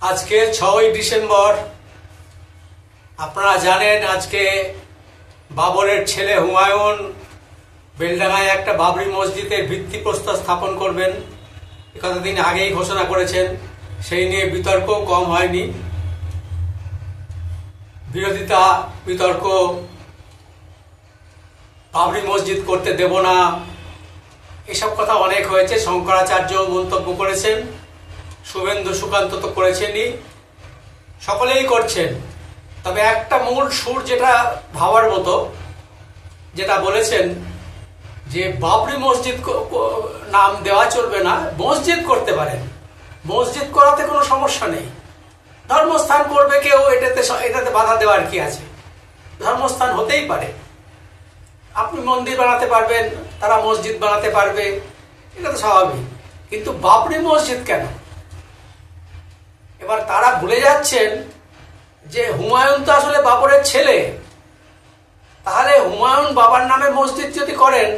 আজকে 6ই ডিসেম্বর। আপনারা জানেন আজকে বাবরের ছেলে হুমায়ুন বেলডাঙায় একটা বাবরি মসজিদের ভিত্তিপ্রস্তর স্থাপন করবেন, একথা তিনি আগেই ঘোষণা করেছেন। সেই নিয়ে বিতর্ক কম হয়নি, বিরোধিতা বিতর্ক, বাবরি মসজিদ করতে দেব না, এসব কথা অনেক হয়েছে। শঙ্করাচার্য মন্তব্য করেছেন, শুভেন্দু সুকান্ত তো করেছেনই, সকলেই করছেন। তবে একটা মূল সুর যেটা ভাবার মতো, যেটা বলেছেন যে বাবরি মসজিদ নাম দেওয়া চলবে না, মসজিদ করতে পারেন, মসজিদ করাতে কোনো সমস্যা নেই। ধর্মস্থান করবে কেউ, এটাতে বাধা দেওয়ার কি আছে? ধর্মস্থান হতেই পারে, আপনি মন্দির বানাতে পারবেন, তারা মসজিদ বানাতে পারবে, এটা তো স্বাভাবিক। কিন্তু বাবরি মসজিদ কেন? এবার তারা ভুলে যাচ্ছেন যে হুমায়ুন তো আসলে বাবরের ছেলে। তাহলে হুমায়ুন বাবার নামে মসজিদ যদি করেন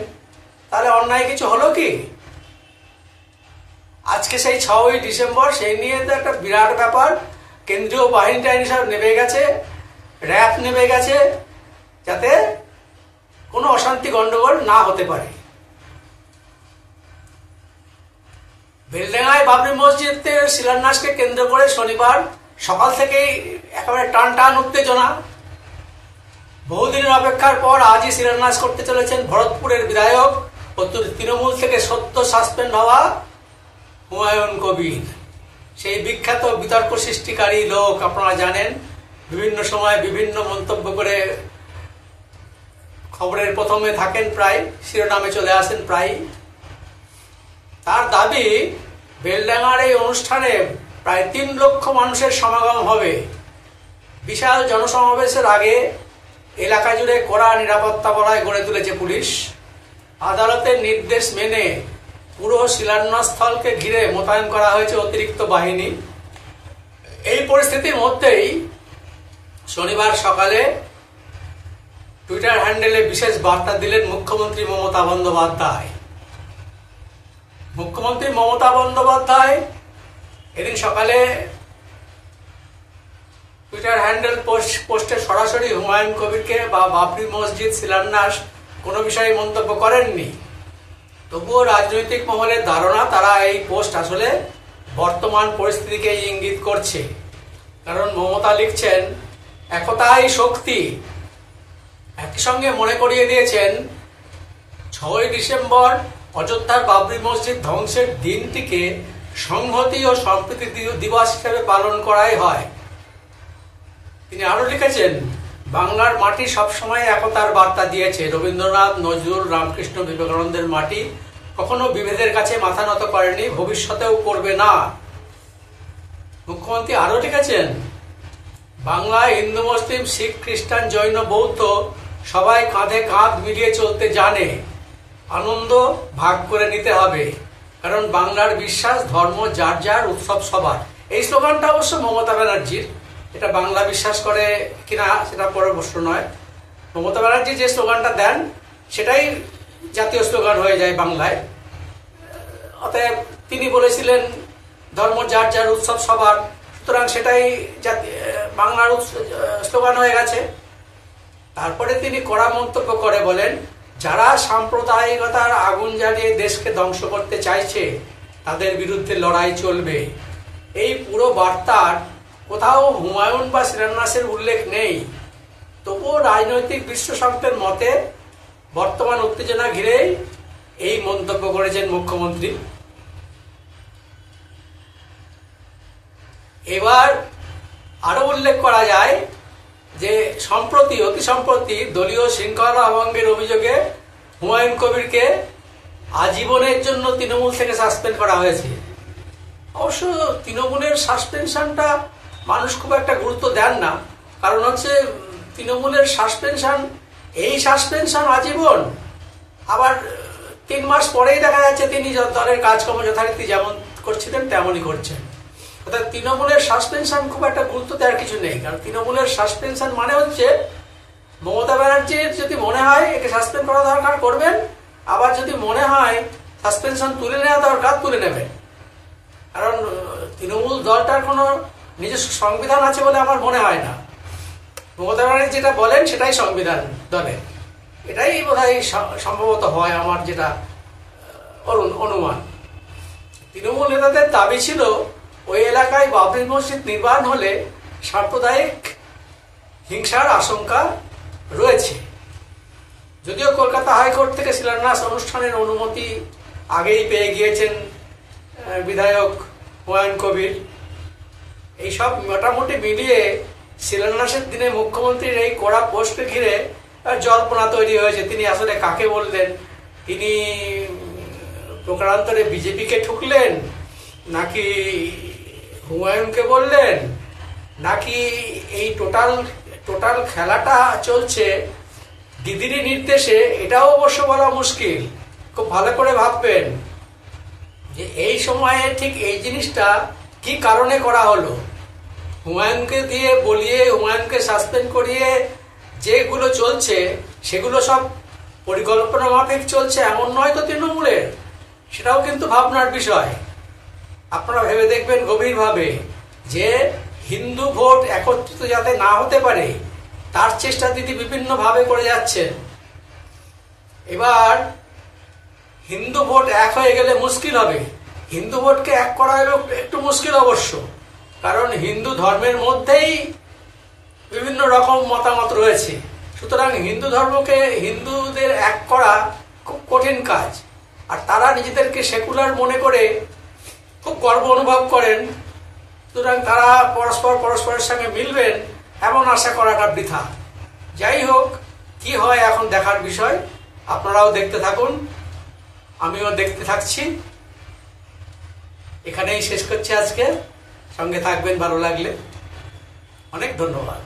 তাহলে অন্যায় কিছু হলো কি? আজকে সেই 6ই ডিসেম্বর, সেই নিয়ে তো একটা বিরাট ব্যাপার। কেন্দ্রীয় বাহিনী টাহিনী সব নেমে গেছে, র্যাব নেমে গেছে, যাতে কোনো অশান্তি গন্ডগোল না হতে পারে। বেলডাঙায় বাবরি মসজিদের শিলান্যাসকে কেন্দ্র করে শনিবার সকাল থেকেই একেবারে টান টান উত্তেজনা। বহুদিনের অপেক্ষার পর আজই শিলান্যাস করতে চলেছেন ভরতপুরের বিধায়ক ও তৃণমূল থেকে সদ্য সাসপেন্ড হওয়া হুমায়ুন কবির। সেই বিখ্যাত বিতর্ক সৃষ্টিকারী লোক, আপনারা জানেন, বিভিন্ন সময় বিভিন্ন মন্তব্য করে খবরের প্রথমে থাকেন, প্রায় শিরোনামে চলে আসেন প্রায়। তার দাবি বেলডাঙার এই অনুষ্ঠানে প্রায় 3 লক্ষ মানুষের সমাগম হবে। বিশাল জনসমাবেশের আগে এলাকা জুড়ে কড়া নিরাপত্তা বলয় গড়ে তুলেছে পুলিশ। আদালতের নির্দেশ মেনে পুরো শিলান্যাসস্থলকে ঘিরে মোতায়েন করা হয়েছে অতিরিক্ত বাহিনী। এই পরিস্থিতির মধ্যেই শনিবার সকালে টুইটার হ্যান্ডেলে বিশেষ বার্তা দিলেন মুখ্যমন্ত্রী মমতা বন্দ্যোপাধ্যায়। মুখ্যমন্ত্রী মমতা বন্দ্যোপাধ্যায় এদিন সকালে টুইটার হ্যান্ডেল পোস্টে সরাসরি হুমায়ুন কবিরকে বা বাবরি মসজিদ শিলান্যাস কোনো বিষয়ে মন্তব্য করেননি। তবুও রাজনৈতিক মহলের ধারণা তারা এই পোস্ট আসলে বর্তমান পরিস্থিতিকে ইঙ্গিত করছে। কারণ মমতা লিখছেন, একতাই শক্তি। একই সঙ্গে মনে করিয়ে দিয়েছেন 6ই ডিসেম্বর অযোধ্যার বাবরি মসজিদ ধ্বংসের দিনটিকে সংহতি ও সম্প্রীতি দিবস হিসেবে পালন করাই হয়। তিনি আরো লিখেছেন, বাংলার মাটি সবসময় একতার বার্তা দিয়েছে। রবীন্দ্রনাথ, নজরুল, রামকৃষ্ণ, বিবেকানন্দের মাটি কখনো বিভেদের কাছে মাথা নত করেনি, ভবিষ্যতেও করবে না। মুখ্যমন্ত্রী আরো লিখেছেন, বাংলায় হিন্দু, মুসলিম, শিখ, খ্রিস্টান, জৈন, বৌদ্ধ সবাই কাঁধে কাঁধ মিলিয়ে চলতে জানে। আনন্দ ভাগ করে নিতে হবে, কারণ বাংলার বিশ্বাস ধর্ম যার যার, উৎসব সবার। এই স্লোগানটা অবশ্য মমতা ব্যানার্জির। এটা বাংলা বিশ্বাস করে কিনা সেটা পরে প্রশ্ন নয়। মমতা ব্যানার্জি যে স্লোগানটা দেন সেটাই জাতীয় স্লোগান হয়ে যায় বাংলায়। অতএব তিনি বলেছিলেন ধর্ম যার যার, উৎসব সবার, সুতরাং সেটাই বাংলার স্লোগান হয়ে গেছে। তারপরে তিনি কড়া মন্তব্য করে বলেন, যারা সাম্প্রদায়িকতার আগুন জ্বালিয়ে দেশকে ধ্বংস করতে চাইছে তাদের বিরুদ্ধে লড়াই চলবে। এই পুরো বার্তার কোথাও হুমায়ুন বা শিলান্যাসের উল্লেখ নেই। তবুও রাজনৈতিক বিশেষজ্ঞদের মতে বর্তমান উত্তেজনা ঘিরেই এই মন্তব্য করেছেন মুখ্যমন্ত্রী। এবার আরো উল্লেখ করা যায় যে অতি সম্প্রতি দলীয় শৃঙ্খলা ভঙ্গের অভিযোগে হুমায়ুন কবিরকে আজীবনের জন্য তৃণমূল থেকে সাসপেন্ড করা হয়েছে। অবশ্য তৃণমূলের সাসপেনশনটা মানুষ খুব একটা গুরুত্ব দেন না, কারণ হচ্ছে তৃণমূলের সাসপেনশন, এই সাসপেনশন আজীবন, আবার 3 মাস পরেই দেখা যাচ্ছে তিনি দলের কাজকর্ম যথারীতি যেমন করছিলেন তেমনই করছেন। অর্থাৎ তৃণমূলের সাসপেনশন খুব একটা গুরুত্ব দেওয়ার কিছু নেই। কারণ তৃণমূলের সাসপেনশন মানে হচ্ছে মমতা ব্যানার্জির যদি মনে হয় একে সাসপেন্ড করা দরকার করবেন, আবার যদি মনে হয় সাসপেনশন তুলে নেওয়া দরকার তুলে নেবেন। কারণ তৃণমূল দলটার কোনো নিজস্ব সংবিধান আছে বলে আমার মনে হয় না। মমতা ব্যানার্জি যেটা বলেন সেটাই সংবিধান দলের, এটাই বোধহয় সম্ভবত হয় আমার যেটা অনুমান। তৃণমূল নেতাদের দাবি ছিল ওই এলাকায় বাবরি মসজিদ নির্মাণ হলে সাম্প্রদায়িক হিংসার আশঙ্কা রয়েছে। যদিও কলকাতা হাইকোর্ট থেকে শিলান্যাস অনুষ্ঠানের অনুমতি আগেই পেয়ে গিয়েছেন বিধায়ক হুমায়ুন কবির। এইসব মোটামুটি মিলিয়ে শিলান্যাসের দিনে মুখ্যমন্ত্রীর এই কড়া পোস্টকে ঘিরে জল্পনা তৈরি হয়েছে। তিনি আসলে কাকে বললেন? তিনি প্রকারান্তরে বিজেপিকে ঠুকলেন, নাকি হুমায়ুনকে বললেন, নাকি এই টোটাল খেলাটা চলছে দিদিরই নির্দেশে? এটাও অবশ্য বলা মুশকিল। খুব ভালো করে ভাববেন যে এই সময়ে ঠিক এই জিনিসটা কি কারণে করা হলো। হুমায়ুনকে দিয়ে বলিয়ে, হুমায়ুনকে সাসপেন্ড করিয়ে যেগুলো চলছে সেগুলো সব পরিকল্পনা মাফিক চলছে এমন নয় তো তৃণমূলের? সেটাও কিন্তু ভাবনার বিষয়। আপনারা ভেবে দেখবেন গভীরভাবে যে হিন্দু ভোট একত্রিত যাতে না হতে পারে তার চেষ্টা দিদি বিভিন্নভাবে করে যাচ্ছেন। এবার হিন্দু ভোট এক হয়ে গেলে মুশকিল হবে। হিন্দু ভোটকে এক করা একটু মুশকিল অবশ্য, কারণ হিন্দু ধর্মের মধ্যেই বিভিন্ন রকম মতামত রয়েছে। সুতরাং হিন্দু ধর্মকে, হিন্দুদের এক করা খুব কঠিন কাজ। আর তারা নিজেদেরকে সেকুলার মনে করে খুব গর্ব অনুভব করেন। সুতরাং তারা পরস্পরের সঙ্গে মিলবেন এমন আশা করাটা বৃথা। যাই হোক, কি হয় এখন দেখার বিষয়। আপনারাও দেখতে থাকুন, আমিও দেখতে থাকছি। এখানেই শেষ করছি আজকে। সঙ্গে থাকবেন ভালো লাগলে। অনেক ধন্যবাদ।